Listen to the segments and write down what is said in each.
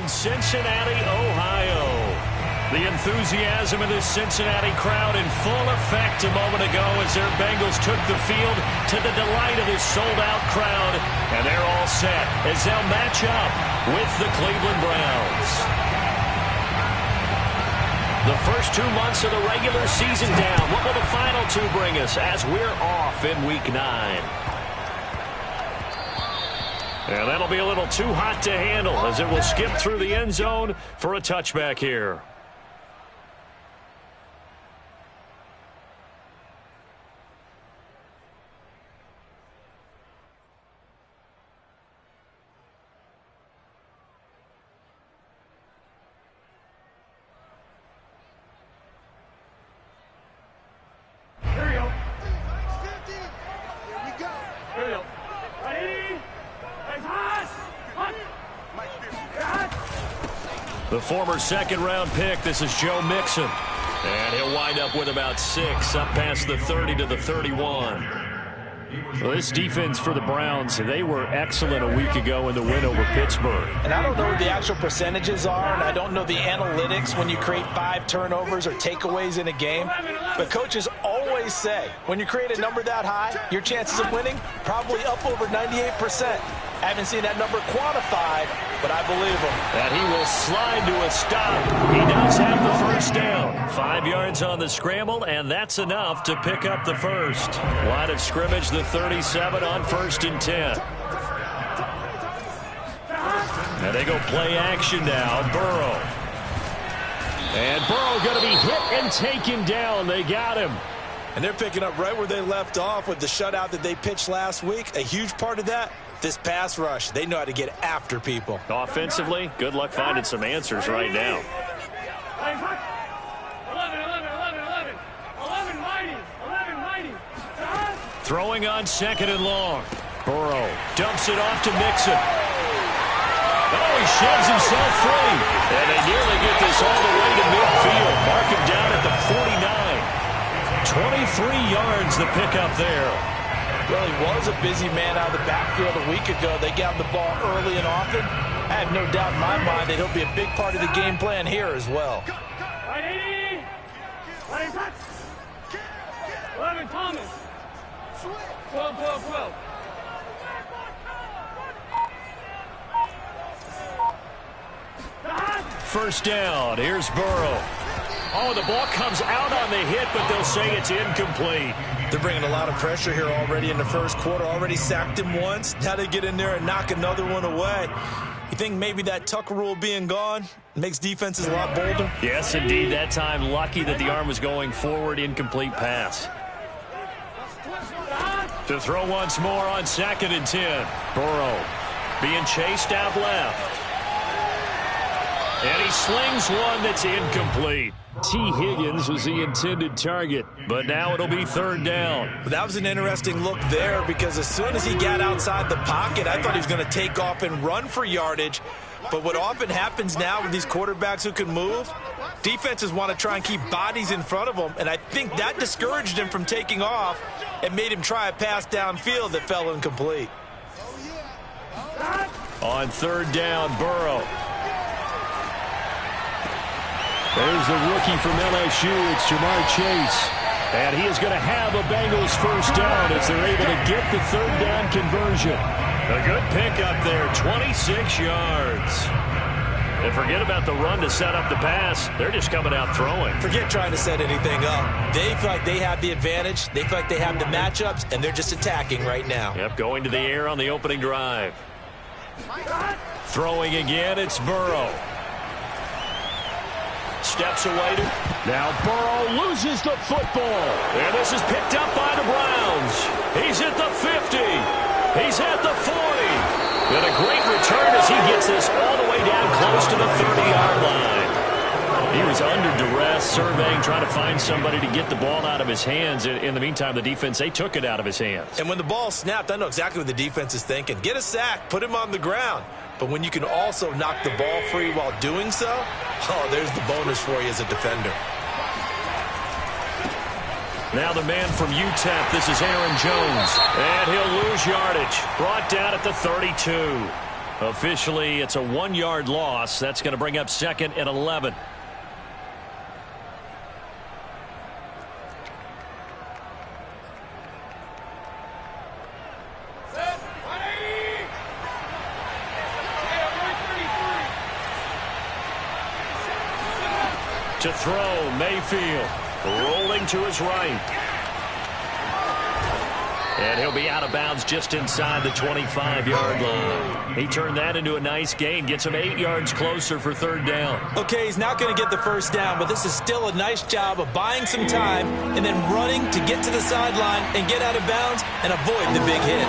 in Cincinnati, Ohio. The enthusiasm of this Cincinnati crowd in full effect a moment ago as their Bengals took the field to the delight of this sold-out crowd. And they're all set as they'll match up with the Cleveland Browns. The first 2 months of the regular season down. What will the final 2 bring us as we're off in Week 9? And that'll be a little too hot to handle as it will skip through the end zone for a touchback here. The former second-round pick, this is Joe Mixon. And he'll wind up with about 6, up past the 30 to the 31. Well, this defense for the Browns, they were excellent a week ago in the win over Pittsburgh. And I don't know what the actual percentages are, and I don't know the analytics when you create 5 turnovers or takeaways in a game. But coaches always say, when you create a number that high, your chances of winning probably up over 98%. I haven't seen that number quantified, but I believe him. That he will slide to a stop. He does have the first down. 5 yards on the scramble, and that's enough to pick up the first. Line of scrimmage, the 37 on 1st and 10. And they go play action now. Burrow. And Burrow going to be hit and taken down. They got him. And they're picking up right where they left off with the shutout that they pitched last week. A huge part of that, this pass rush. They know how to get after people. Offensively, good luck finding some answers right now. 11, Throwing on 2nd and long. Burrow dumps it off to Mixon. Oh, he shoves himself free. And they nearly get this all the way to midfield. Mark him down at the 49. 23 yards the pickup there. Well, he was a busy man out of the backfield a week ago. They got the ball early and often. I have no doubt in my mind that he'll be a big part of the game plan here as well. 11, Thomas. 12. First down. Here's Burrow. Oh, the ball comes out on the hit, but they'll say it's incomplete. They're bringing a lot of pressure here already in the first quarter. Already sacked him once. Now they get in there and knock another one away. You think maybe that Tucker rule being gone makes defenses a lot bolder? Yes, indeed. That time, lucky that the arm was going forward. Incomplete pass. To throw once more on 2nd and 10. Burrow being chased out left. And he slings one that's incomplete. T. Higgins was the intended target, but now it'll be 3rd down. That was an interesting look there because as soon as he got outside the pocket, I thought he was going to take off and run for yardage. But what often happens now with these quarterbacks who can move, defenses want to try and keep bodies in front of them, and I think that discouraged him from taking off and made him try a pass downfield that fell incomplete. On 3rd down, Burrow. There's the rookie from LSU. It's Jamar Chase. And he is going to have a Bengals first down as they're able to get the 3rd down conversion. A good pickup there, 26 yards. And forget about the run to set up the pass. They're just coming out throwing. Forget trying to set anything up. They feel like they have the advantage. They feel like they have the matchups, and they're just attacking right now. Yep, going to the air on the opening drive. Throwing again, it's Burrow. Steps away to. Now Burrow loses the football. And this is picked up by the Browns. He's at the 50. He's at the 40. And a great return as he gets this all the way down close to the 30-yard line. He was under duress, surveying, trying to find somebody to get the ball out of his hands. In the meantime, the defense, they took it out of his hands. And when the ball snapped, I know exactly what the defense is thinking. Get a sack, put him on the ground. But when you can also knock the ball free while doing so, oh, there's the bonus for you as a defender. Now the man from UTEP, this is Aaron Jones. And he'll lose yardage. Brought down at the 32. Officially, it's a 1-yard loss. That's going to bring up 2nd and 11. To throw, Mayfield rolling to his right. And he'll be out of bounds just inside the 25-yard line. He turned that into a nice gain, gets him 8 yards closer for 3rd down. Okay, he's not going to get the 1st down, but this is still a nice job of buying some time and then running to get to the sideline and get out of bounds and avoid the big hit.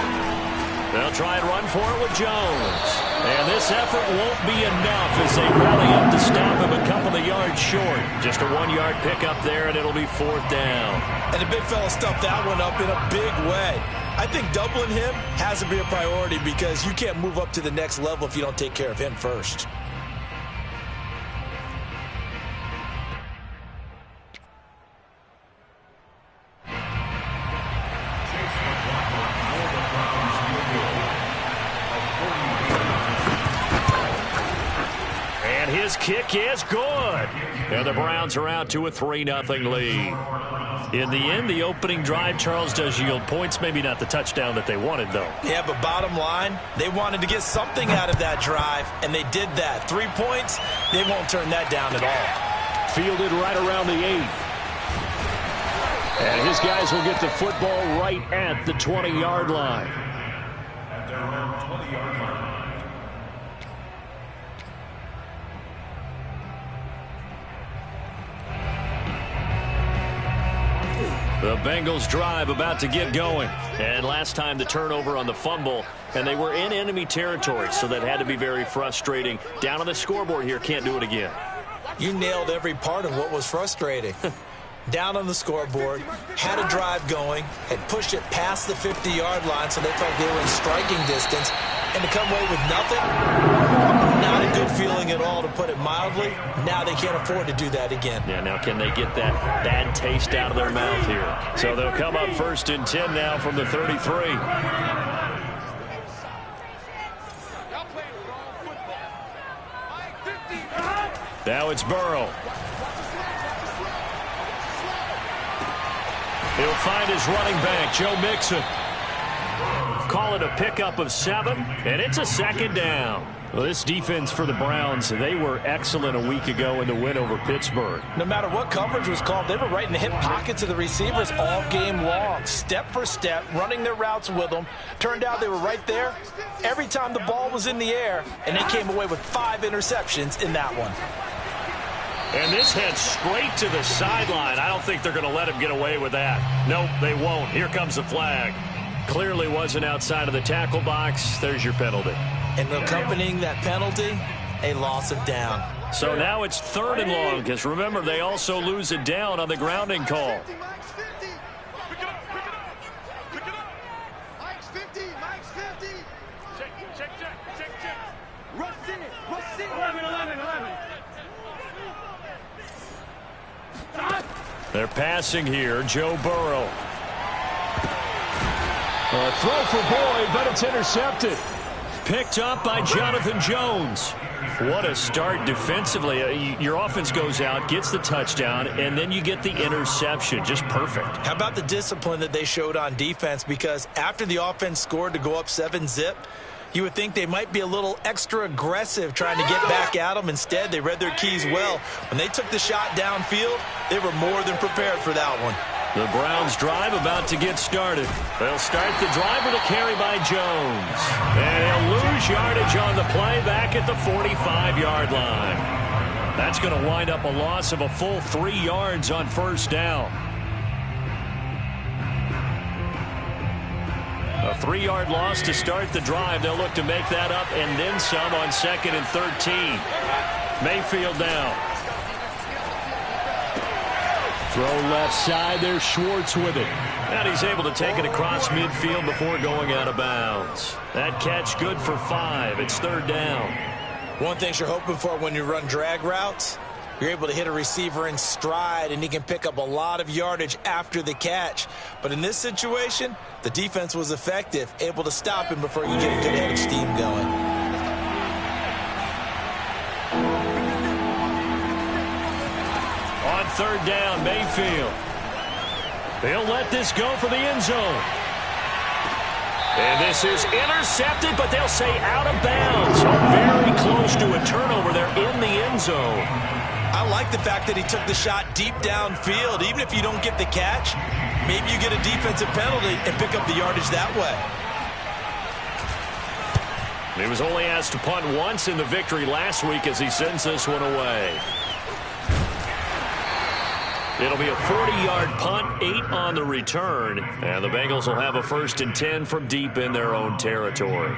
They'll try and run for it with Jones. And this effort won't be enough as they rally up to stop him a couple of yards short. Just a 1-yard pickup there, and it'll be 4th down. And the big fella stuffed that one up in a big way. I think doubling him has to be a priority because you can't move up to the next level if you don't take care of him first. His kick is good. And the Browns are out to a 3-0 lead. In the end, the opening drive, Charles, does yield points. Maybe not the touchdown that they wanted, though. Yeah, but bottom line, they wanted to get something out of that drive, and they did that. 3 points, they won't turn that down at all. Fielded right around the 8. And his guys will get the football right at the 20-yard line. At their own 20-yard line. The Bengals drive about to get going. And last time the turnover on the fumble, and they were in enemy territory, so that had to be very frustrating. Down on the scoreboard here, can't do it again. You nailed every part of what was frustrating. Down on the scoreboard, had a drive going, had pushed it past the 50-yard line so they felt they were in striking distance, and to come away with nothing, not a good feeling at all, to put it mildly. Now they can't afford to do that again. Yeah, now can they get that bad taste out of their mouth here? So they'll come up 1st and 10 now from the 33. Now it's Burrow. He'll find his running back, Joe Mixon. Call it a pickup of 7, and it's a 2nd down. Well, this defense for the Browns, they were excellent a week ago in the win over Pittsburgh. No matter what coverage was called, they were right in the hip pockets of the receivers all game long, step for step, running their routes with them. Turned out they were right there every time the ball was in the air, and they came away with 5 interceptions in that one. And this heads straight to the sideline. I don't think they're going to let him get away with that. Nope, they won't. Here comes the flag. Clearly wasn't outside of the tackle box. There's your penalty. And accompanying that penalty, a loss of down. So now it's 3rd and long, because remember, they also lose it down on the grounding call. They're passing here, Joe Burrow. A throw for Boyd, but it's intercepted. Picked up by Jonathan Jones. What a start defensively. Your offense goes out, gets the touchdown, and then you get the interception. Just perfect. How about the discipline that they showed on defense? Because after the offense scored to go up 7-zip, you would think they might be a little extra aggressive trying to get back at them. Instead, they read their keys well. When they took the shot downfield, they were more than prepared for that one. The Browns drive about to get started. They'll start the drive with a carry by Jones. And he'll lose yardage on the play back at the 45-yard line. That's going to wind up a loss of a full 3 yards on 1st down. A 3-yard loss to start the drive. They'll look to make that up and then some on 2nd and 13. Mayfield down. Throw left side. There's Schwartz with it. And he's able to take it across midfield before going out of bounds. That catch good for 5. It's 3rd down. One thing you're hoping for when you run drag routes, you're able to hit a receiver in stride, and he can pick up a lot of yardage after the catch. But in this situation, the defense was effective, able to stop him before you get a good head of steam going. third down, Mayfield. They'll let this go for the end zone. And this is intercepted, but they'll say out of bounds. Very close to a turnover there in the end zone. I like the fact that he took the shot deep downfield. Even if you don't get the catch, maybe you get a defensive penalty and pick up the yardage that way. He was only asked to punt once in the victory last week as he sends this one away. It'll be a 40-yard punt, 8 on the return, and the Bengals will have a 1st and 10 from deep in their own territory.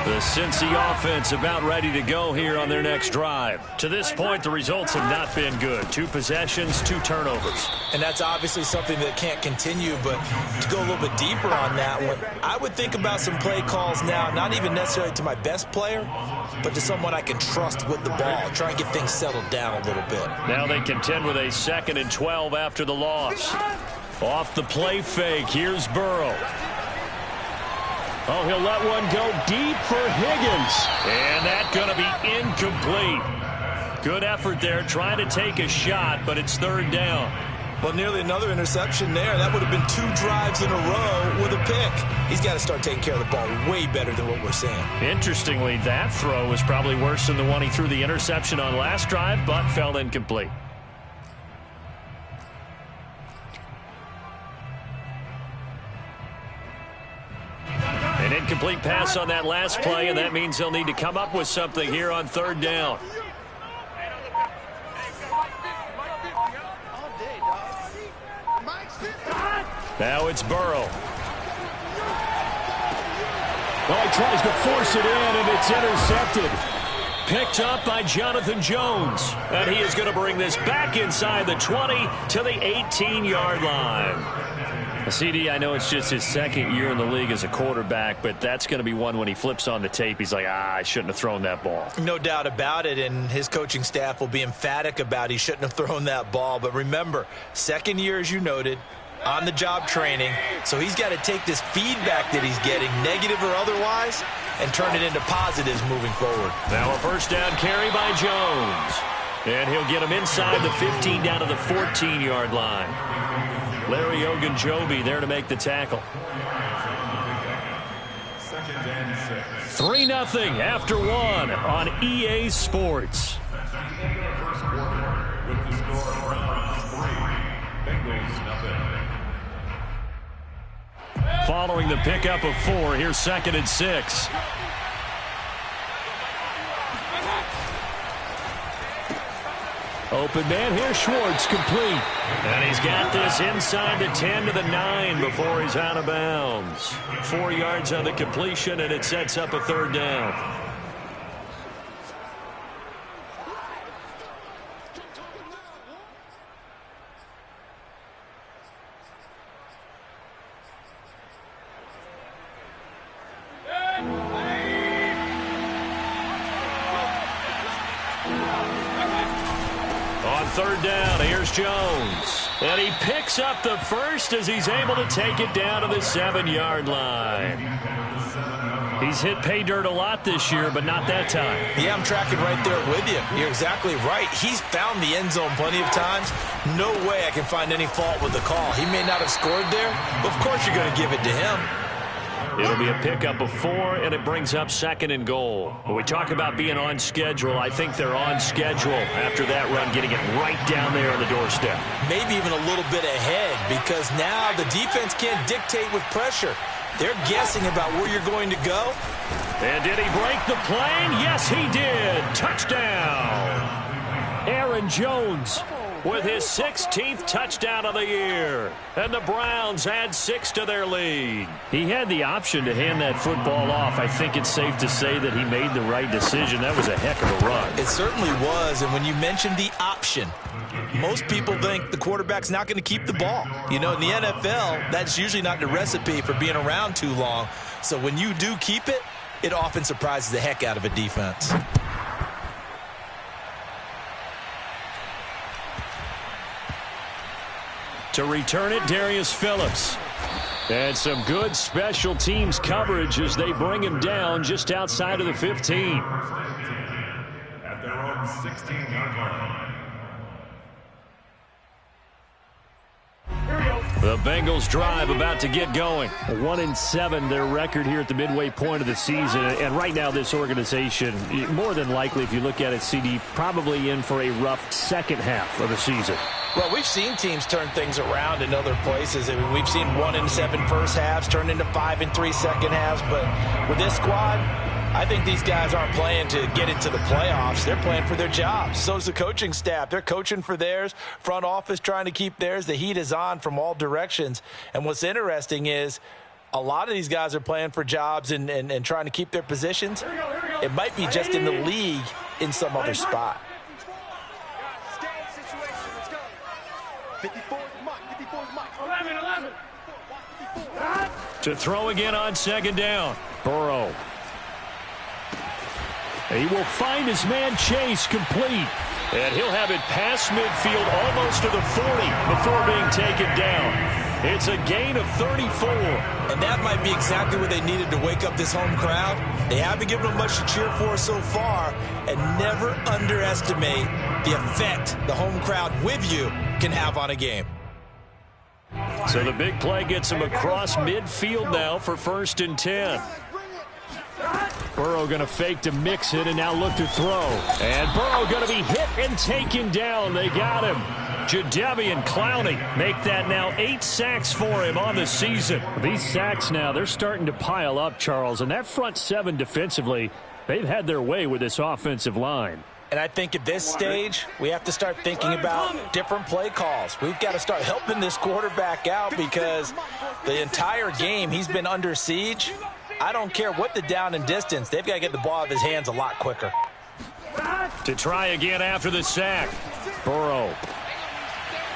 The Cincy offense about ready to go here on their next drive. To this point, the results have not been good. 2 possessions, 2 turnovers. And that's obviously something that can't continue, but to go a little bit deeper on that one, I would think about some play calls now, not even necessarily to my best player, but to someone I can trust with the ball. Try and get things settled down a little bit. Now they contend with a 2nd and 12 after the loss. Off the play fake, here's Burrow. Oh, he'll let one go deep for Higgins. And that's going to be incomplete. Good effort there, trying to take a shot, but it's 3rd down. Well, nearly another interception there. That would have been 2 drives in a row with a pick. He's got to start taking care of the ball way better than what we're seeing. Interestingly, that throw was probably worse than the one he threw the interception on last drive, but fell incomplete. An incomplete pass on that last play, and that means they'll need to come up with something here on 3rd down. Now it's Burrow. Well, he tries to force it in, and it's intercepted. Picked up by Jonathan Jones. And he is going to bring this back inside the 20 to the 18-yard line. CD, I know it's just his 2nd year in the league as a quarterback, but that's going to be one when he flips on the tape. He's like, I shouldn't have thrown that ball. No doubt about it, and his coaching staff will be emphatic about he shouldn't have thrown that ball. But remember, 2nd year, as you noted, on-the-job training, so he's got to take this feedback that he's getting, negative or otherwise, and turn it into positives moving forward. Now a 1st down carry by Jones. And he'll get him inside the 15 down to the 14-yard line. Larry Ogunjobi there to make the tackle. 3-0 after 1 on EA Sports. Following the pickup of 4, here's 2nd and 6. Open man here, Schwartz, complete. And he's got this inside the 10 to the 9 before he's out of bounds. 4 yards on the completion, and it sets up a 3rd down. On 3rd down, here's Jones. And he picks up the 1st as he's able to take it down to the 7-yard line. He's hit pay dirt a lot this year, but not that time. Yeah, I'm tracking right there with you. You're exactly right. He's found the end zone plenty of times. No way I can find any fault with the call. He may not have scored there, but of course you're going to give it to him. It'll be a pickup of 4, and it brings up 2nd and goal. When we talk about being on schedule, I think they're on schedule after that run, getting it right down there on the doorstep. Maybe even a little bit ahead, because now the defense can't dictate with pressure. They're guessing about where you're going to go. And did he break the plane? Yes, he did. Touchdown. Aaron Jones with his 16th touchdown of the year. And the Browns add 6 to their lead. He had the option to hand that football off. I think it's safe to say that he made the right decision. That was a heck of a run. It certainly was. And when you mentioned the option, most people think the quarterback's not going to keep the ball. You know, in the NFL, that's usually not the recipe for being around too long. So when you do keep it, it often surprises the heck out of a defense. To return it, Darius Phillips. And some good special teams coverage as they bring him down just outside of the 15. At their own 16-yard line. The Bengals drive about to get going. 1-7 their record here at the midway point of the season. And right now this organization, more than likely if you look at it, CD, probably in for a rough second half of the season. Well, we've seen teams turn things around in other places. I mean, we've seen 1-7 first halves turn into 5-3 second halves. But with this squad, I think these guys aren't playing to get into the playoffs. They're playing for their jobs. So is the coaching staff. They're coaching for theirs. Front office trying to keep theirs. The heat is on from all directions. And what's interesting is a lot of these guys are playing for jobs and trying to keep their positions. It might be just in the league in some other spot. To throw again on second down. Burrow. He will find his man Chase complete. And he'll have it past midfield almost to the 40 before being taken down. It's a gain of 34. And that might be exactly what they needed to wake up this home crowd. They haven't given them much to cheer for so far. And never underestimate the effect the home crowd with you can have on a game. So the big play gets him across midfield now for 1st and 10. Burrow going to fake to mix it and now look to throw. And Burrow going to be hit and taken down. They got him. Jadeveon Clowney make that now 8 sacks for him on the season. These sacks now, they're starting to pile up, Charles. And that front 7 defensively, they've had their way with this offensive line. And I think at this stage, we have to start thinking about different play calls. We've got to start helping this quarterback out because the entire game he's been under siege. I don't care what the down and distance. They've got to get the ball out of his hands a lot quicker. To try again after the sack. Burrow.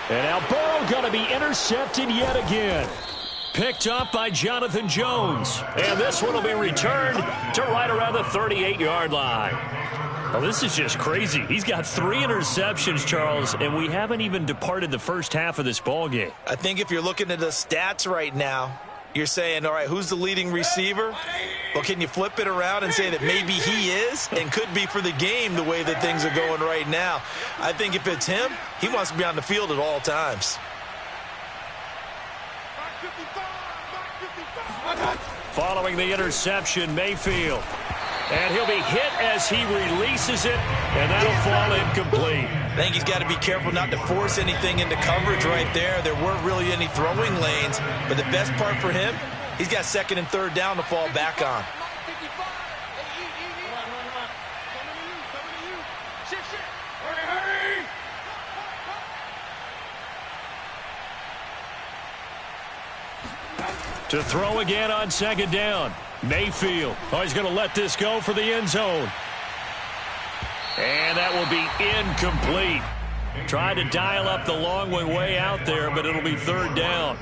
And now Burrow going to be intercepted yet again. Picked up by Jonathan Jones. And this one will be returned to right around the 38-yard line. Well, this is just crazy. He's got 3 interceptions, Charles, and we haven't even departed the first half of this ball game. I think if you're looking at the stats right now, you're saying, all right, who's the leading receiver? Well, can you flip it around and say that maybe he is and could be for the game the way that things are going right now? I think if it's him, he wants to be on the field at all times. Following the interception, Mayfield. And he'll be hit as he releases it, and that'll fall incomplete. I think he's got to be careful not to force anything into coverage right there. There weren't really any throwing lanes, but the best part for him, he's got 2nd and 3rd down to fall back on. To throw again on 2nd down. Mayfield. Oh, he's going to let this go for the end zone. And that will be incomplete. Tried to dial up the long way out there, but it'll be 3rd down.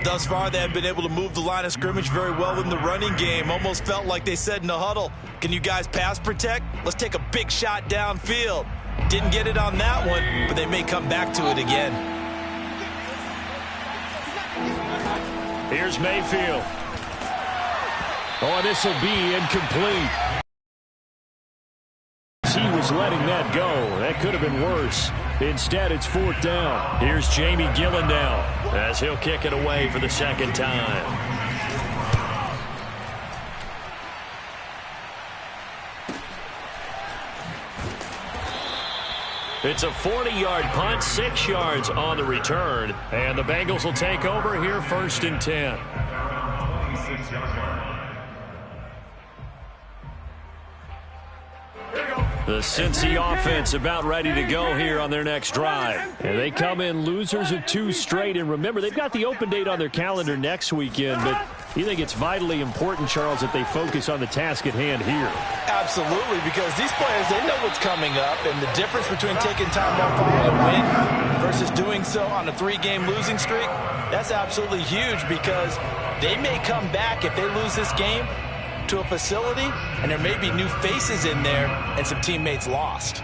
Thus far, they have been able to move the line of scrimmage very well in the running game. Almost felt like they said in the huddle, can you guys pass protect? Let's take a big shot downfield. Didn't get it on that one, but they may come back to it again. Here's Mayfield. Oh, this will be incomplete. He was letting that go. That could have been worse. Instead, it's 4th down. Here's Jamie Gillen now as he'll kick it away for the 2nd time. It's a 40-yard punt, 6 yards on the return. And the Bengals will take over here 1st and 10. 26-yard line. The Cincy offense about ready to go here on their next drive. And they come in losers of 2 straight. And remember, they've got the open date on their calendar next weekend. But you think it's vitally important, Charles, that they focus on the task at hand here? Absolutely, because these players, they know what's coming up. And the difference between taking time off on a win versus doing so on a 3-game losing streak, that's absolutely huge because they may come back if they lose this game to a facility, and there may be new faces in there and some teammates lost.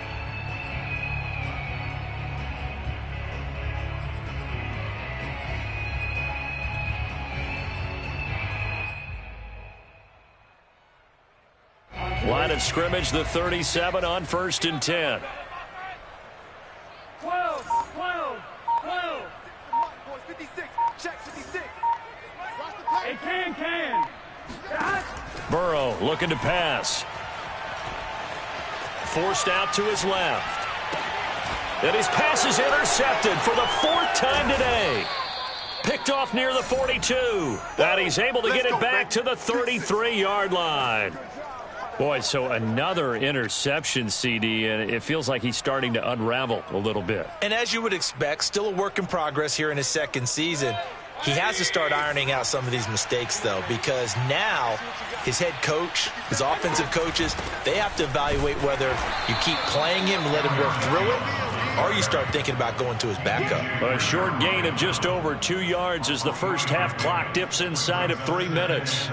Line of scrimmage, the 37 on 1st and 10. 12, 12, 12. 56, check 56. Hey, can. Burrow looking to pass. Forced out to his left. And his pass is intercepted for the 4th time today. Picked off near the 42. And he's able to get it back to the 33-yard line. Boy, so another interception, CD, and it feels like he's starting to unravel a little bit. And as you would expect, still a work in progress here in his 2nd season. He has to start ironing out some of these mistakes, though, because now his head coach, his offensive coaches, they have to evaluate whether you keep playing him and let him work through it, or you start thinking about going to his backup. A short gain of just over 2 yards as the first half clock dips inside of 3 minutes.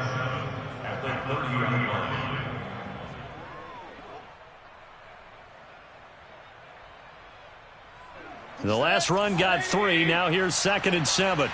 The last run got 3. Now here's 2nd and 7.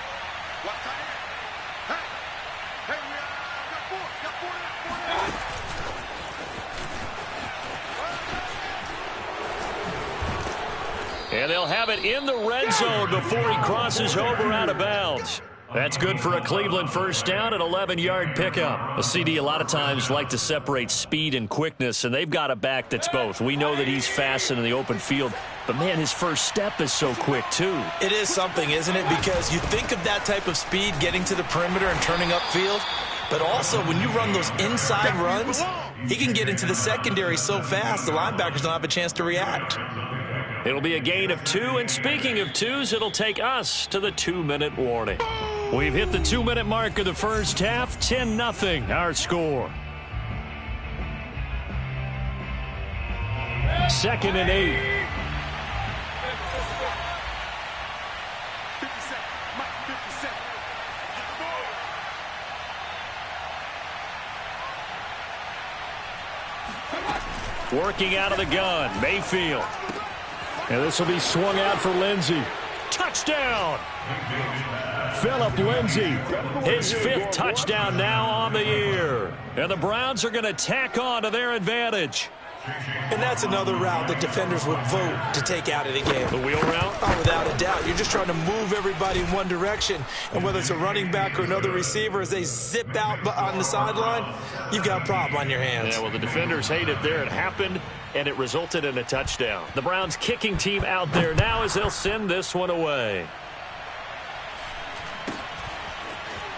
And they'll have it in the red zone before he crosses over out of bounds. That's good for a Cleveland first down, an 11-yard pickup. A CD a lot of times like to separate speed and quickness, and they've got a back that's both. We know that he's fast and in the open field, but, man, his first step is so quick, too. It is something, isn't it? Because you think of that type of speed getting to the perimeter and turning upfield, but also when you run those inside runs, he can get into the secondary so fast the linebackers don't have a chance to react. It'll be a gain of 2, and speaking of 2s, it'll take us to the 2-minute warning. We've hit the 2-minute mark of the first half, 10-0 our score. 2nd and 8. 57. Working out of the gun, Mayfield. And this will be swung out for Lindsey. Touchdown! Phillip Lindsay, his 5th touchdown now on the year. And the Browns are going to tack on to their advantage. And that's another route that defenders would vote to take out of the game. The wheel route? Oh, without a doubt. You're just trying to move everybody in one direction. And whether it's a running back or another receiver, as they zip out on the sideline, you've got a problem on your hands. Yeah, well, the defenders hate it there. It happened, and it resulted in a touchdown. The Browns kicking team out there now as they'll send this one away.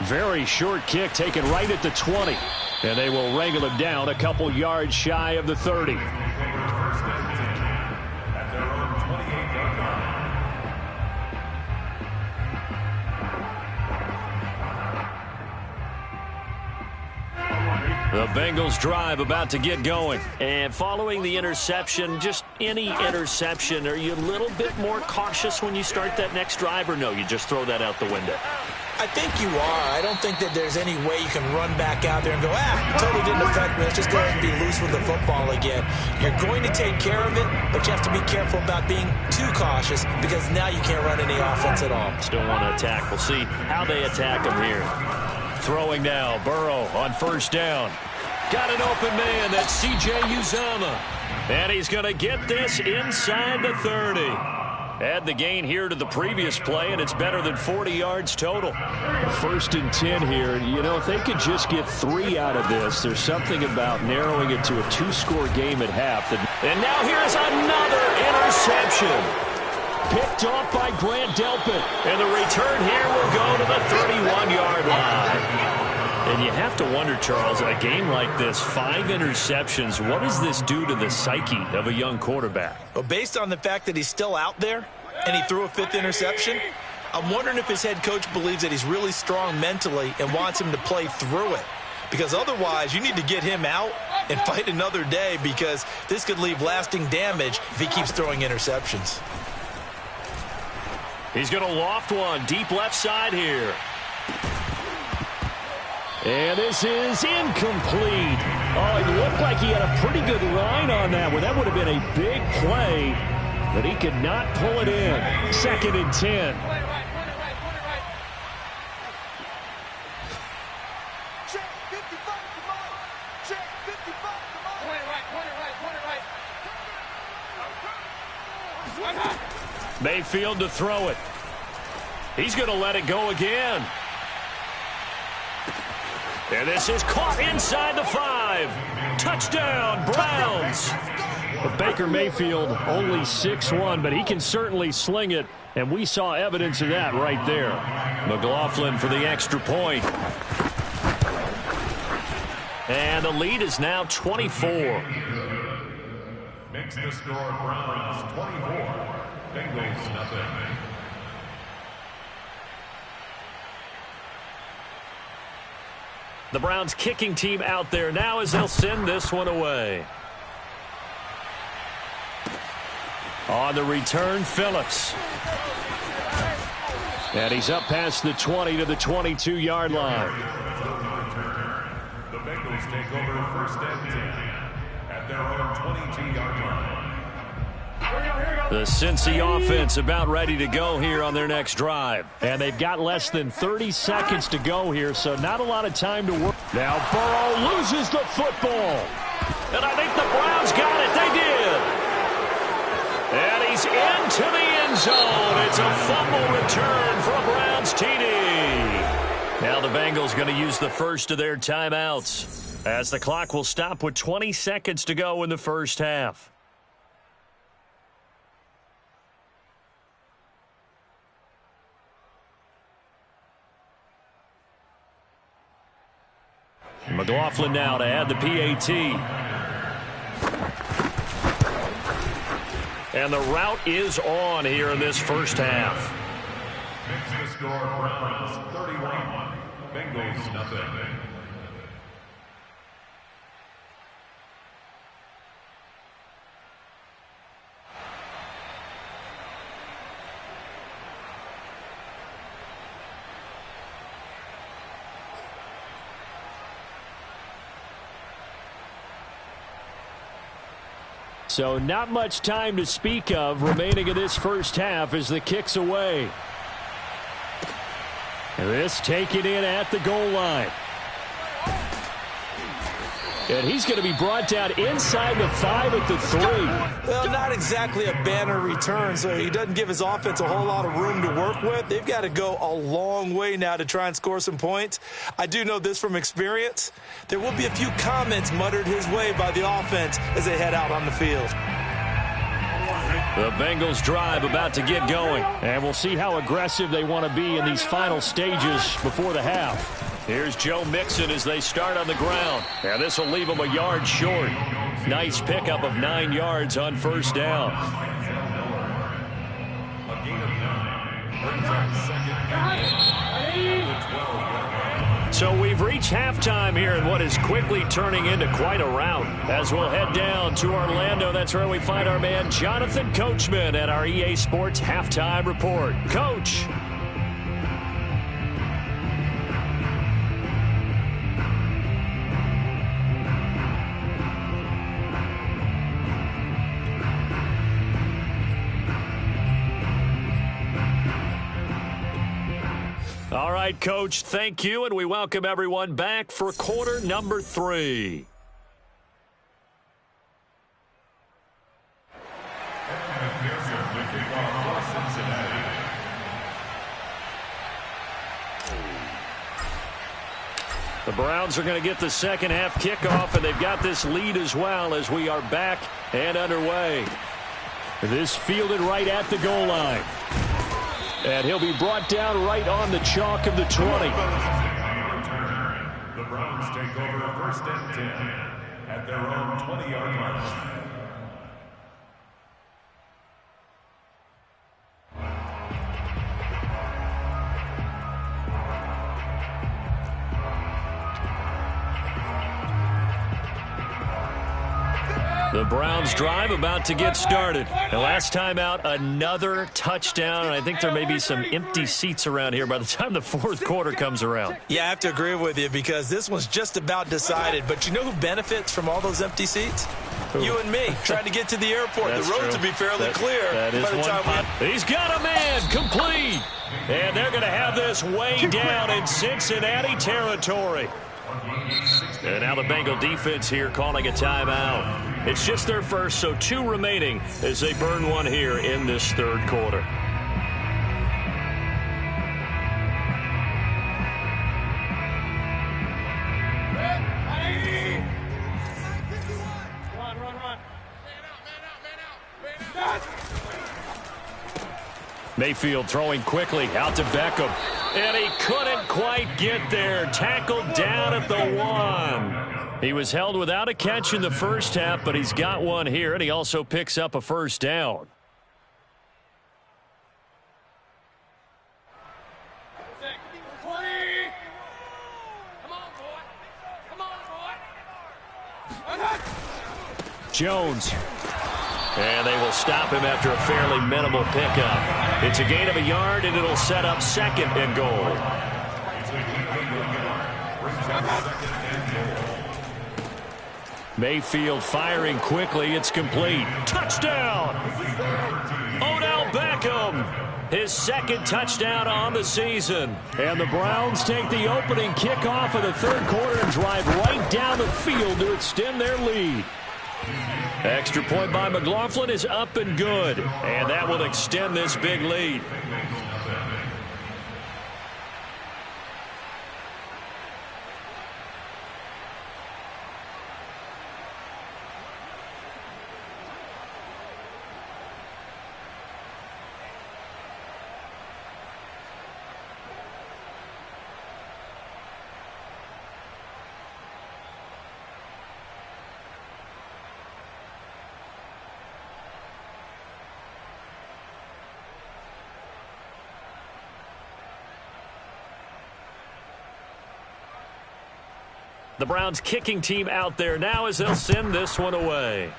Very short kick taken right at the 20. And they will wrangle him down a couple yards shy of the 30. The Bengals drive about to get going. And following the interception, just any interception, are you a little bit more cautious when you start that next drive, or no, you just throw that out the window? I think you are. I don't think that there's any way you can run back out there and go, totally didn't affect me. Let's just go ahead and be loose with the football again. You're going to take care of it, but you have to be careful about being too cautious because now you can't run any offense at all. Still want to attack. We'll see how they attack him here. Throwing now, Burrow on first down. Got an open man, that's C.J. Uzomah. And he's going to get this inside the 30. Add the gain here to the previous play, and it's better than 40 yards total. 1st and 10 here. You know, if they could just get 3 out of this, there's something about narrowing it to a 2-score game at half. And now here's another interception. Picked off by Grant Delpit. And the return here will go to the 31-yard line. And you have to wonder, Charles, in a game like this, 5 interceptions, what does this do to the psyche of a young quarterback? Well, based on the fact that he's still out there and he threw a 5th interception, I'm wondering if his head coach believes that he's really strong mentally and wants him to play through it. Because otherwise, you need to get him out and fight another day because this could leave lasting damage if he keeps throwing interceptions. He's going to loft one deep left side here. And this is incomplete. Oh, it looked like he had a pretty good line on that one. That would have been a big play, but he could not pull it in. 2nd and 10. Check 55. Come on. Point it right. Mayfield to throw it. He's going to let it go again. And this is caught inside the 5. Touchdown, Browns. But Baker Mayfield only 6'1", but he can certainly sling it, and we saw evidence of that right there. McLaughlin for the extra point. And the lead is now 24. Makes the score Browns 24. Bengals nothing. The Browns kicking team out there now as they'll send this one away. On the return, Phillips. And he's up past the 20 to the 22-yard line. The Bengals take over first and 10 at their own 22-yard line. The Cincy offense about ready to go here on their next drive. And they've got less than 30 seconds to go here, so not a lot of time to work. Now Burrow loses the football. And I think the Browns got it. They did. And he's into the end zone. It's a fumble return for a Browns TD. Now the Bengals going to use the first of their timeouts, as the clock will stop with 20 seconds to go in the first half. McLaughlin now to add the PAT. And the route is on here in this first half. Makes the score Browns 31. Bengals nothing. So not much time to speak of remaining in this first half as the kick's away. This taken in at the goal line. And he's going to be brought down inside the 5 at the 3. Well, not exactly a banner return, so he doesn't give his offense a whole lot of room to work with. They've got to go a long way now to try and score some points. I do know this from experience. There will be a few comments muttered his way by the offense as they head out on the field. The Bengals drive about to get going. And we'll see how aggressive they want to be in these final stages before the half. Here's Joe Mixon as they start on the ground. And this will leave them a yard short. Nice pickup of 9 yards on first down. A gain of 9. Brings up second and 12. So we've reached halftime here in what is quickly turning into quite a rout. As we'll head down to Orlando, that's where we find our man Jonathan Coachman at our EA Sports Halftime Report. Coach. All right, Coach, thank you, and we welcome everyone back for quarter number 3. The Browns are going to get the second half kickoff, and they've got this lead as well as we are back and underway. This fielded right at the goal line. And he'll be brought down right on the chalk of the 20. The Browns take over first and 10 at their own 20-yard line. The Browns drive about to get started. And last time out, another touchdown. And I think there may be some empty seats around here by the time the fourth quarter comes around. Yeah, I have to agree with you because this one's just about decided. But you know who benefits from all those empty seats? Who? You and me, trying to get to the airport. That's the roads true. will be fairly clear that is by the time He's got a man complete. And they're going to have this way down in Cincinnati territory. And now the Bengal defense here calling a timeout. It's just their first, so 2 remaining as they burn one here in this third quarter. Mayfield throwing quickly out to Beckham. And he couldn't quite get there. Tackled down at the 1. He was held without a catch in the first half, but he's got one here, and he also picks up a first down. Jones. And they will stop him after a fairly minimal pickup. It's a gain of a yard, and it'll set up 2nd and goal. Mayfield firing quickly. It's complete. Touchdown! Odell Beckham. His 2nd touchdown on the season. And the Browns take the opening kickoff of the third quarter and drive right down the field to extend their lead. Extra point by McLaughlin is up and good. And that will extend this big lead. The Browns kicking team out there now as they'll send this one away.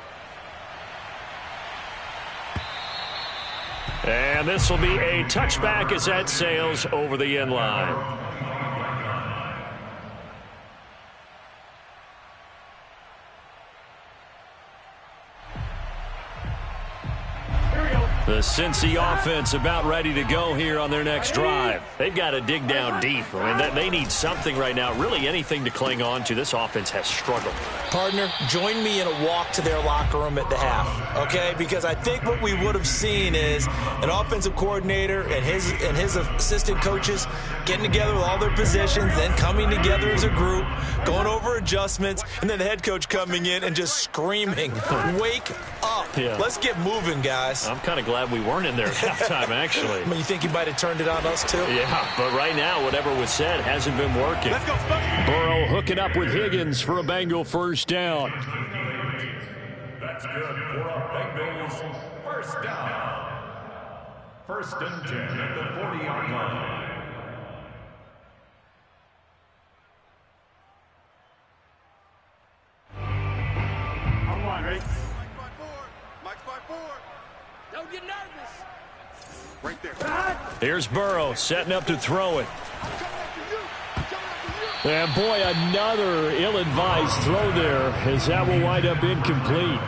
And this will be a touchback as that sails over the end line. The Cincy offense about ready to go here on their next drive. They've got to dig down deep. I mean, they need something right now, really anything to cling on to. This offense has struggled. Partner, join me in a walk to their locker room at the half, okay? Because I think what we would have seen is an offensive coordinator and his assistant coaches getting together with all their positions, then coming together as a group, going over adjustments, and then the head coach coming in and just screaming, wake up. Yeah. Let's get moving, guys. I'm kind of glad we weren't in there at halftime, actually. I mean, you think he might have turned it on us, too? Yeah, but right now, whatever was said hasn't been working. Let's go, Burrow hooking up with Higgins for a Bengal first down. That's good for a Bengals first down. 1st and 10 at the 40-yard line. I'm one, ready? Mike's by 4. Don't get nervous. Right there. Here's Burrow setting up to throw it. And boy, another ill-advised throw there as that will wind up incomplete.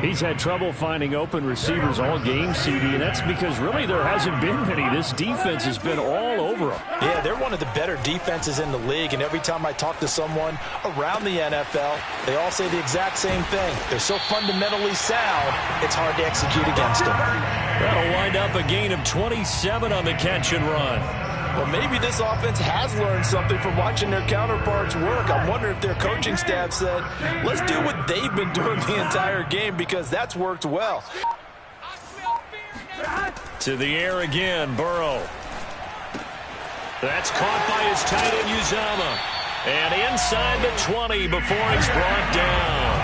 He's had trouble finding open receivers all game, CD, and that's because really there hasn't been many. This defense has been all over them. Yeah, they're one of the better defenses in the league, and every time I talk to someone around the NFL, they all say the exact same thing. They're so fundamentally sound, it's hard to execute against them. That'll wind up a gain of 27 on the catch and run. Well, maybe this offense has learned something from watching their counterparts work. I'm wondering if their coaching staff said, let's do what they've been doing the entire game, because that's worked well. To the air again, Burrow. That's caught by his tight end, Uzama. And inside the 20 before he's brought down.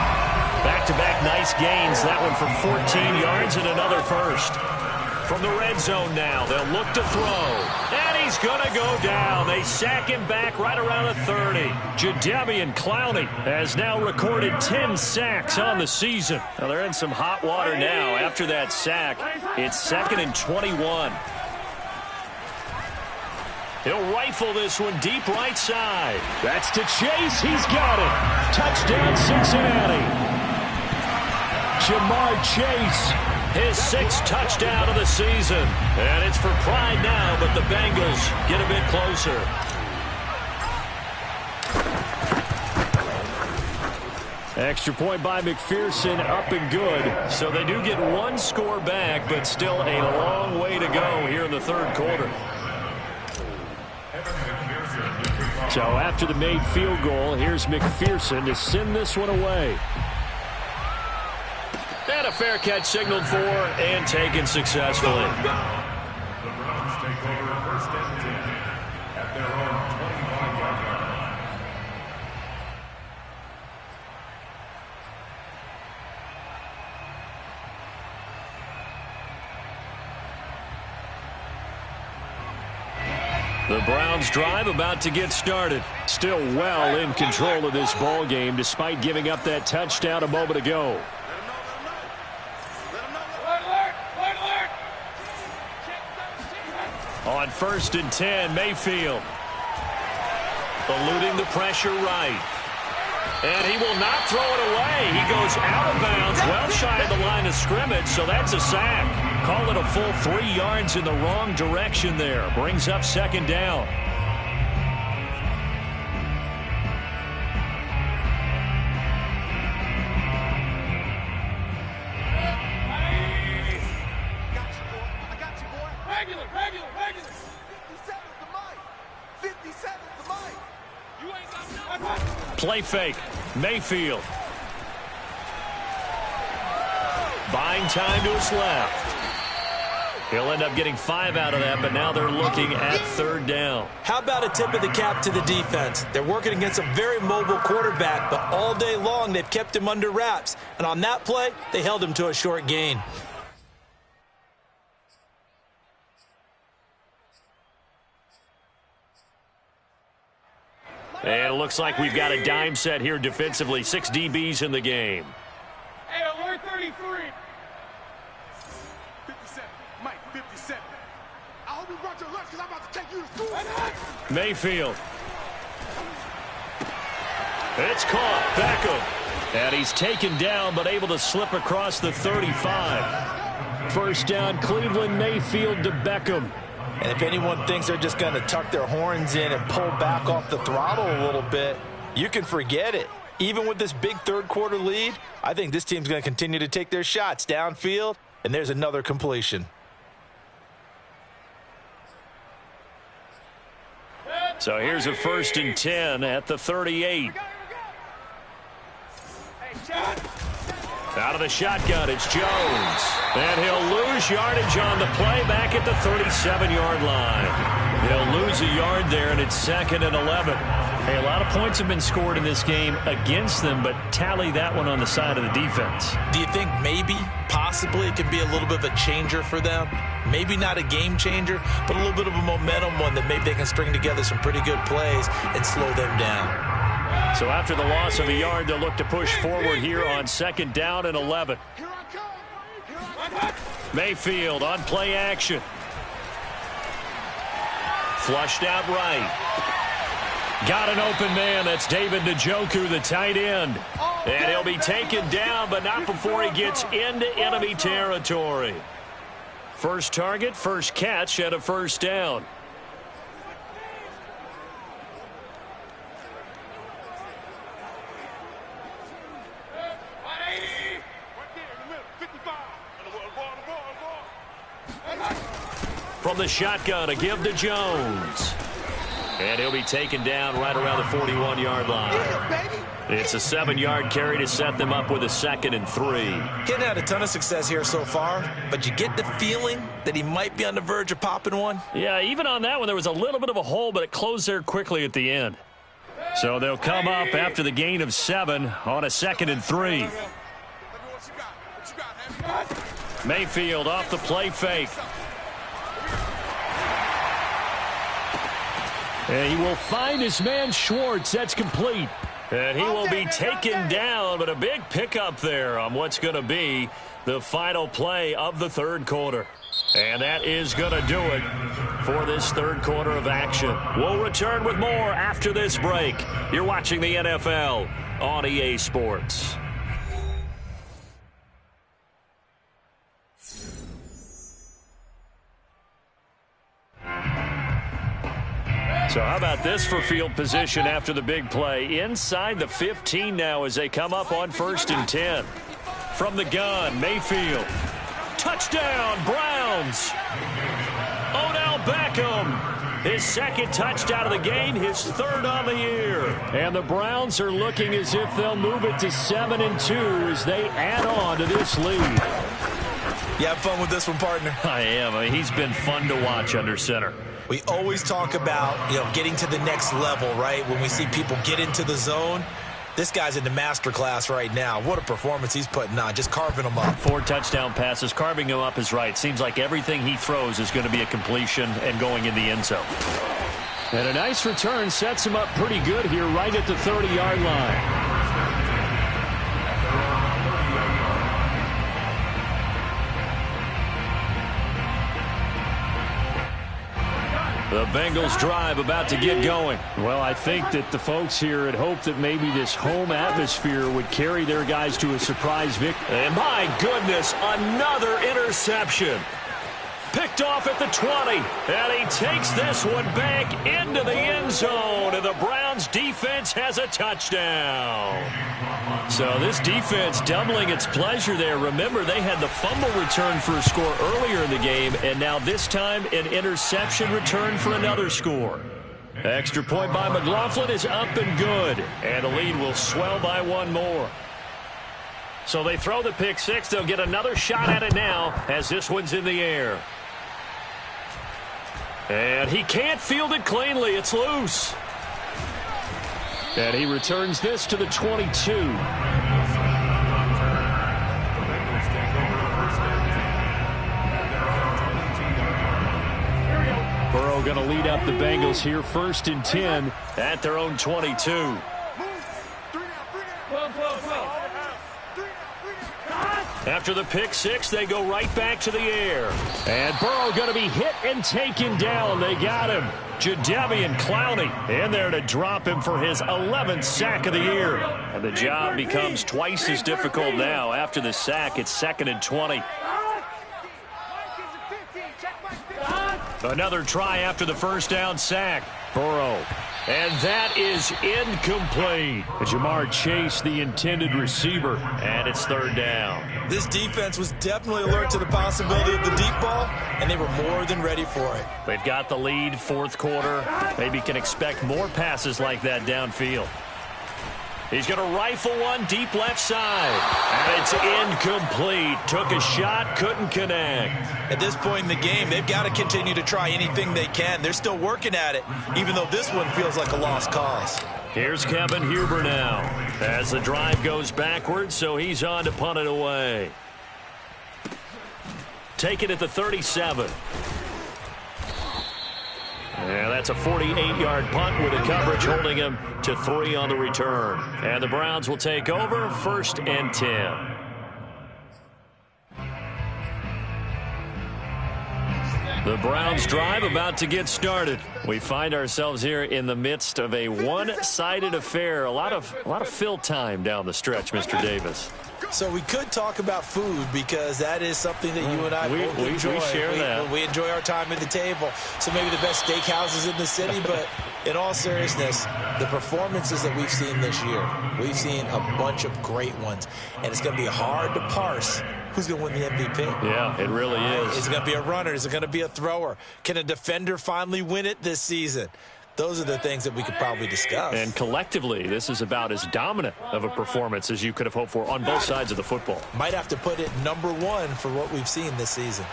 Back-to-back nice gains. That one for 14 yards and another first. From the red zone now, they'll look to throw. And he's going to go down. They sack him back right around the 30. Jadeveon Clowney has now recorded 10 sacks on the season. Now they're in some hot water now. After that sack, it's 2nd and 21. He'll rifle this one deep right side. That's to Chase. He's got it. Touchdown, Cincinnati. Jamar Chase, his 6th touchdown of the season. And it's for pride now, but the Bengals get a bit closer. Extra point by McPherson, up and good. So they do get one score back, but still a long way to go here in the third quarter. So after the made field goal, here's McPherson to send this one away. And a fair catch signaled for and taken successfully. The Browns take over first and 10 at their own 25-yard line. The Browns drive about to get started. Still well in control of this ball game despite giving up that touchdown a moment ago. On first and 10, Mayfield. Eluding the pressure right. And he will not throw it away. He goes out of bounds, well shy of the line of scrimmage, so that's a sack. Call it a full 3 yards in the wrong direction there. Brings up second down. Play fake. Mayfield. Buying time to his left. He'll end up getting 5 out of that, but now they're looking at third down. How about a tip of the cap to the defense? They're working against a very mobile quarterback, but all day long they've kept him under wraps. And on that play, they held him to a short gain. And it looks like we've got a dime set here defensively. 6 DBs in the game. Hey, alert 33. 57. Mike, 57. I hope you brought your lunch because I'm about to take you to school. Mayfield. It's caught. Beckham. And he's taken down but able to slip across the 35. First down, Cleveland. Mayfield to Beckham. And if anyone thinks they're just going to tuck their horns in and pull back off the throttle a little bit, you can forget it. Even with this big third quarter lead, I think this team's going to continue to take their shots downfield, and there's another completion. So here's a first and 10 at the 38. Out of the shotgun, it's Jones. And he'll lose yardage on the play back at the 37-yard line. He'll lose a yard there, and it's second and 11. Hey, a lot of points have been scored in this game against them, but tally that one on the side of the defense. Do you think maybe, possibly, it can be a little bit of a changer for them? Maybe not a game changer, but a little bit of a momentum one that maybe they can string together some pretty good plays and slow them down. So after the loss of a yard, they'll look to push forward here on second down and 11. Mayfield on play action. Flushed out right. Got an open man. That's David Njoku, the tight end. And he'll be taken down, but not before he gets into enemy territory. First target, first catch, and a first down. From the shotgun, a give to Jones. And he'll be taken down right around the 41-yard line. It's a 7-yard carry to set them up with a second and 3. He hadn't had a ton of success here so far, but you get the feeling that he might be on the verge of popping one. Yeah, even on that one, there was a little bit of a hole, but it closed there quickly at the end. So they'll come up after the gain of 7 on a second and 3. Mayfield off the play fake. And he will find his man Schwartz. That's complete. And he will be taken down, but a big pickup there on what's going to be the final play of the third quarter. And that is going to do it for this third quarter of action. We'll return with more after this break. You're watching the NFL on EA Sports. So how about this for field position after the big play? Inside the 15 now as they come up on 1st and 10. From the gun, Mayfield. Touchdown, Browns. Odell Beckham. His second touchdown of the game, his 3rd on the year. And the Browns are looking as if they'll move it to 7-2 as they add on to this lead. You have fun with this one, partner? I am. I mean, he's been fun to watch under center. We always talk about, getting to the next level, right? When we see people get into the zone, this guy's in the master class right now. What a performance he's putting on, just carving them up. 4 touchdown passes. Carving him up is right. Seems like everything he throws is going to be a completion and going in the end zone. And a nice return sets him up pretty good here right at the 30-yard line. The Bengals drive about to get going. Well, I think that the folks here had hoped that maybe this home atmosphere would carry their guys to a surprise victory. And my goodness, another interception. Picked off at the 20. And he takes this one back into the end zone. And the Browns defense has a touchdown. So this defense doubling its pleasure there. Remember, they had the fumble return for a score earlier in the game, and now this time an interception return for another score. Extra point by McLaughlin is up and good, and the lead will swell by 1 more. So they throw the pick 6. They'll get another shot at it now as this one's in the air. And he can't field it cleanly. It's loose. And he returns this to the 22. Burrow going to lead up the Bengals here, 1st and 10 at their own 22. After the pick 6, they go right back to the air. And Burrow going to be hit and taken down. They got him. Jadeveon Clowney in there to drop him for his 11th sack of the year. And the job becomes twice as difficult now. After the sack, it's 2nd and 20. Another try after the 1st down sack. Burrow. And that is incomplete. Jamar Chase, the intended receiver, and it's 3rd down. This defense was definitely alert to the possibility of the deep ball, and they were more than ready for it. They've got the lead, 4th quarter. Maybe can expect more passes like that downfield. He's going to rifle one deep left side. And it's incomplete. Took a shot, couldn't connect. At this point in the game, they've got to continue to try anything they can. They're still working at it, even though this one feels like a lost cause. Here's Kevin Huber now as the drive goes backwards, so he's on to punt it away. Take it at the 37. And that's a 48-yard punt with the coverage holding him to 3 on the return. And the Browns will take over, 1st and 10. The Browns drive about to get started. We find ourselves here in the midst of a one-sided affair. A lot of fill time down the stretch, Mr. Davis. So we could talk about food because that is something that you and I both enjoy. We share that. We enjoy our time at the table. So maybe the best steakhouses in the city, but in all seriousness, the performances that we've seen this year, we've seen a bunch of great ones. And it's going to be hard to parse who's going to win the MVP. Yeah, it really is. Is it going to be a runner? Is it going to be a thrower? Can a defender finally win it this season? Those are the things that we could probably discuss. And collectively, this is about as dominant of a performance as you could have hoped for on both sides of the football. Might have to put it number 1 for what we've seen this season.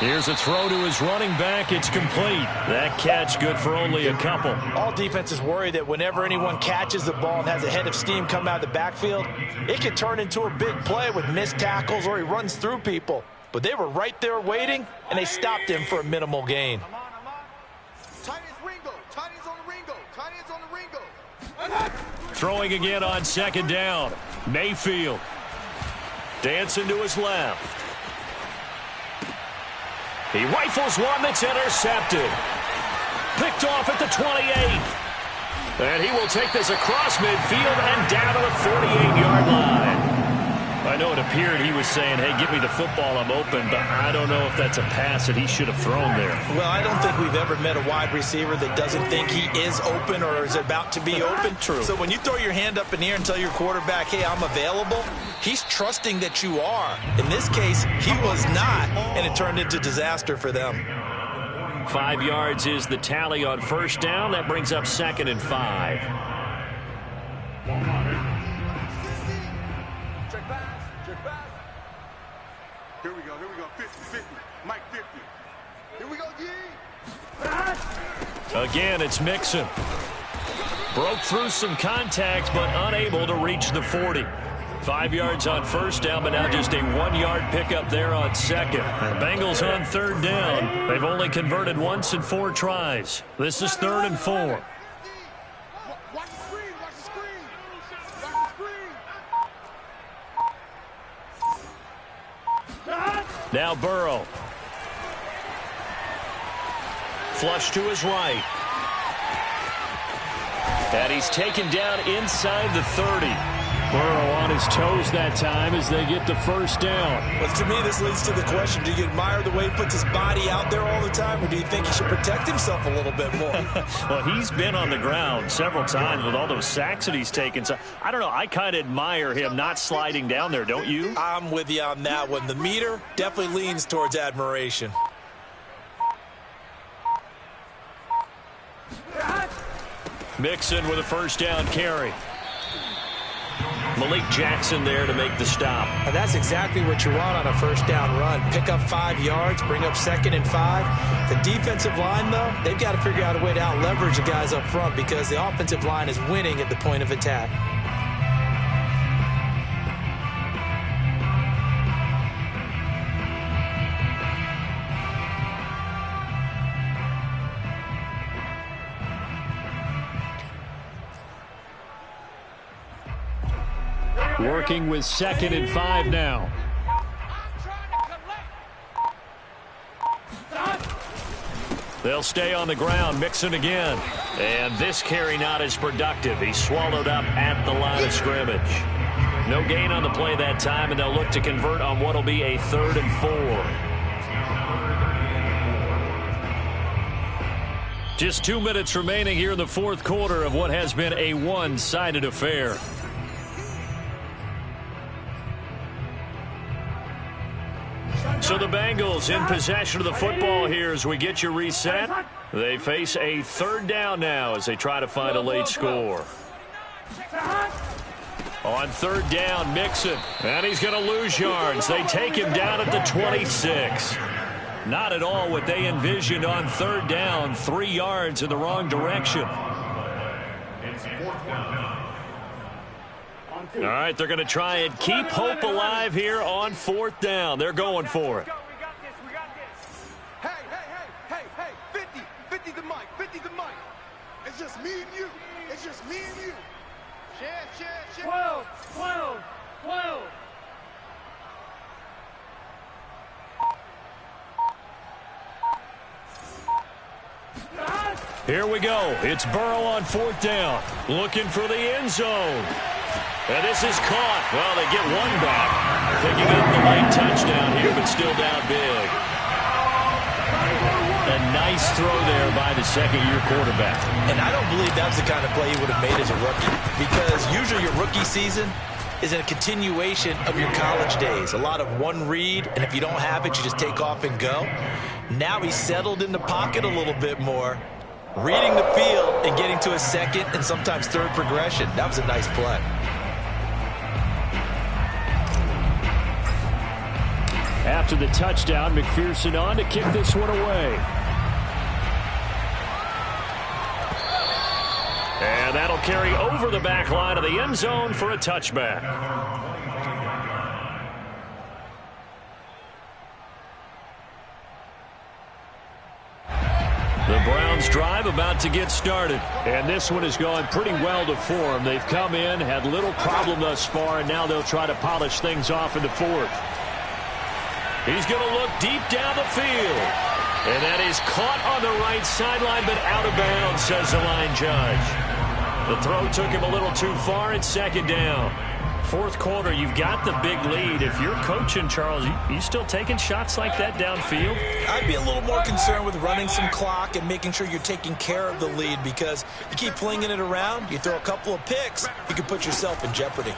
Here's a throw to his running back. It's complete. That catch good for only a couple. All defenses worry that whenever anyone catches the ball and has a head of steam come out of the backfield, it can turn into a big play with missed tackles or he runs through people. But they were right there waiting, and they stopped him for a minimal gain. Throwing again on 2nd down. Mayfield. Dancing to his left. He rifles one that's intercepted. Picked off at the 28. And he will take this across midfield and down to the 48-yard line. I know it appeared he was saying, hey, give me the football, I'm open, but I don't know if that's a pass that he should have thrown there. Well, I don't think we've ever met a wide receiver that doesn't think he is open or is about to be open. True. So when you throw your hand up in the air and tell your quarterback, hey, I'm available, he's trusting that you are. In this case, he was not, and it turned into disaster for them. 5 yards is the tally on first down. That brings up 2nd and 5. Here we go, 50-50. Mike 50. Here we go, G. Again, it's Mixon. Broke through some contacts, but unable to reach the 40. 5 yards on first down, but now just a 1-yard pickup there on second. The Bengals on third down. They've only converted once in 4 tries. This is 3rd and 4. Watch the screen, watch the screen. Watch the screen. Now Burrow. Flush to his right. And he's taken down inside the 30. Burrow on his toes that time as they get the first down. Well, to me, this leads to the question, do you admire the way he puts his body out there all the time, or do you think he should protect himself a little bit more? Well, he's been on the ground several times with all those sacks that he's taken. So I don't know. I kind of admire him not sliding down there, don't you? I'm with you on that one. The meter definitely leans towards admiration. Mixon with a first down carry. Malik Jackson there to make the stop. And that's exactly what you want on a first down run. Pick up 5 yards, bring up 2nd and 5. The defensive line, though, they've got to figure out a way to out-leverage the guys up front because the offensive line is winning at the point of attack. Working with 2nd and 5 now. They'll stay on the ground. Mixon again. And this carry not as productive. He's swallowed up at the line of scrimmage. No gain on the play that time, and they'll look to convert on what will be a 3rd and 4. Just 2 minutes remaining here in the fourth quarter of what has been a one-sided affair. So the Bengals in possession of the football here as we get you reset. They face a 3rd down now as they try to find a late score. On 3rd down, Mixon. And he's going to lose yards. They take him down at the 26. Not at all what they envisioned on 3rd down. 3 yards in the wrong direction. It's 4th down. All right, they're going to try and keep hope alive here on 4th down. They're going for it. We got this. Hey, 50. 50's the mic. 50's the mic. It's just me and you. It's just me and you. Share. 12. Here we go. It's Burrow on 4th down. Looking for the end zone. And this is caught. Well, they get one back. Picking up the late touchdown here, but still down big. A nice throw there by the second-year quarterback. And I don't believe that's the kind of play he would have made as a rookie, because usually your rookie season is a continuation of your college days. A lot of one read, and if you don't have it, you just take off and go. Now he's settled in the pocket a little bit more, reading the field and getting to a 2nd and sometimes 3rd progression. That was a nice play. After the touchdown, McPherson on to kick this one away. And that'll carry over the back line of the end zone for a touchback. The Browns drive about to get started. And this one has gone pretty well to form. They've come in, had little problem thus far, and now they'll try to polish things off in the 4th. He's going to look deep down the field. And that is caught on the right sideline, but out of bounds, says the line judge. The throw took him a little too far. It's 2nd down. Fourth quarter, you've got the big lead. If you're coaching, Charles, you still taking shots like that downfield? I'd be a little more concerned with running some clock and making sure you're taking care of the lead, because you keep flinging it around, you throw a couple of picks, you can put yourself in jeopardy.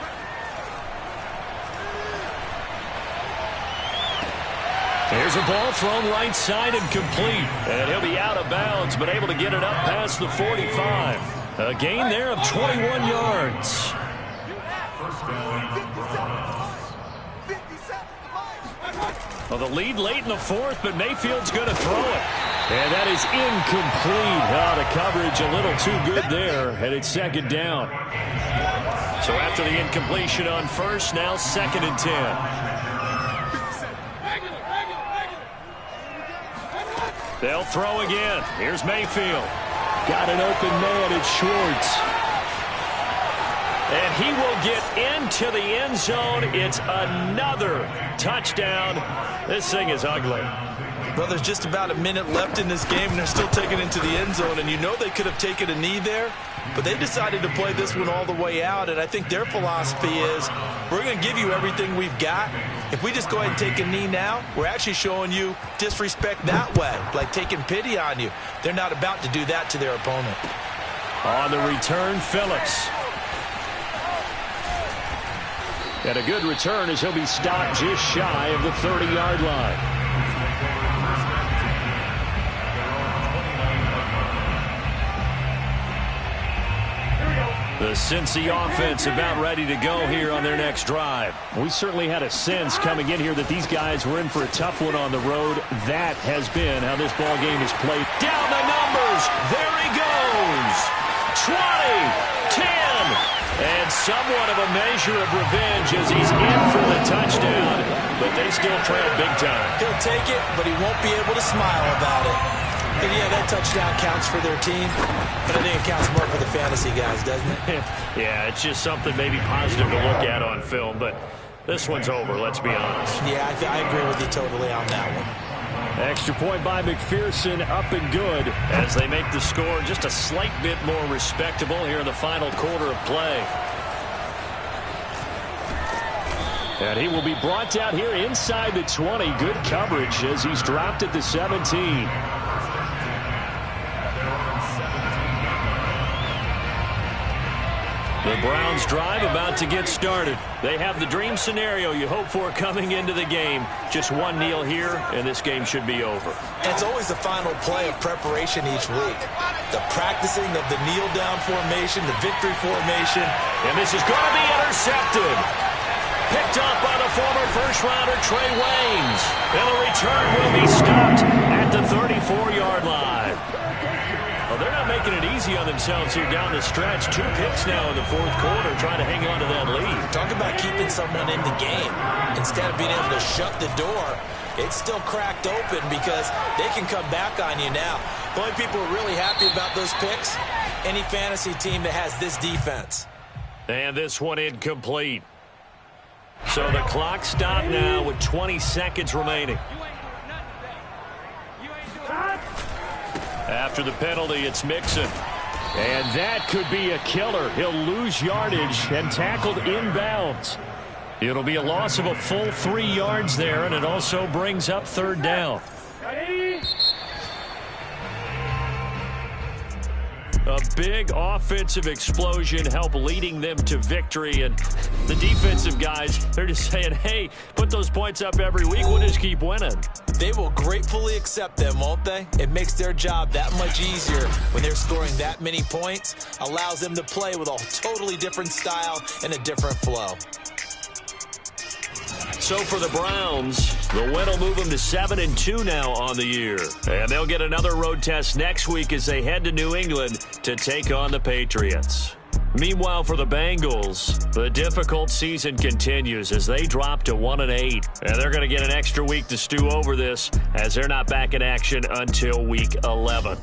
Here's a ball thrown right side and complete. And he'll be out of bounds, but able to get it up past the 45. A gain there of 21 yards. Well, the lead late in the fourth, but Mayfield's going to throw it. And that is incomplete. The coverage a little too good there, and it's second down. So after the incompletion on first, now 2nd and 10. They'll throw again. Here's Mayfield. Got an open man. It's Schwartz. And he will get into the end zone. It's another touchdown. This thing is ugly. Well, there's just about a minute left in this game, and they're still taking it into the end zone. And you know they could have taken a knee there, but they decided to play this one all the way out. And I think their philosophy is, we're going to give you everything we've got. If we just go ahead and take a knee now, we're actually showing you disrespect that way, like taking pity on you. They're not about to do that to their opponent. On the return, Phillips. And a good return as he'll be stopped just shy of the 30-yard line. The Cincy offense about ready to go here on their next drive. We certainly had a sense coming in here that these guys were in for a tough one on the road. That has been how this ball game is played. Down the numbers. There he goes. 20, 10. And somewhat of a measure of revenge as he's in for the touchdown. But they still trail big time. He'll take it, but he won't be able to smile about it. And yeah, that touchdown counts for their team, but I think it counts more for the fantasy guys, doesn't it? Yeah, it's just something maybe positive to look at on film, but this one's over, let's be honest. Yeah, I agree with you totally on that one. Extra point by McPherson, up and good as they make the score just a slight bit more respectable here in the final quarter of play. And he will be brought down here inside the 20. Good coverage as he's dropped at the 17. The Browns drive about to get started. They have the dream scenario you hope for coming into the game. Just one kneel here, and this game should be over. It's always the final play of preparation each week. The practicing of the kneel-down formation, the victory formation. And this is going to be intercepted. Picked up by the former first-rounder Trey Waynes. And the return will be stopped at the 34-yard line. Well, they're not making it easy on themselves here down the stretch. 2 picks now in the fourth quarter, trying to hang on to that lead. Talk about keeping someone in the game. Instead of being able to shut the door, it's still cracked open because they can come back on you now. The only people who are really happy about those picks, any fantasy team that has this defense. And this one incomplete. So the clock stopped now with 20 seconds remaining. After the penalty, it's Mixon. And that could be a killer. He'll lose yardage and tackled inbounds. It'll be a loss of a full 3 yards there, and it also brings up 3rd down. A big offensive explosion helped leading them to victory. And the defensive guys, they're just saying, hey, put those points up every week. We'll just keep winning. They will gratefully accept them, won't they? It makes their job that much easier when they're scoring that many points. Allows them to play with a totally different style and a different flow. So for the Browns, the win will move them to 7-2 now on the year. And they'll get another road test next week as they head to New England to take on the Patriots. Meanwhile, for the Bengals, the difficult season continues as they drop to 1-8. And they're going to get an extra week to stew over this as they're not back in action until Week 11.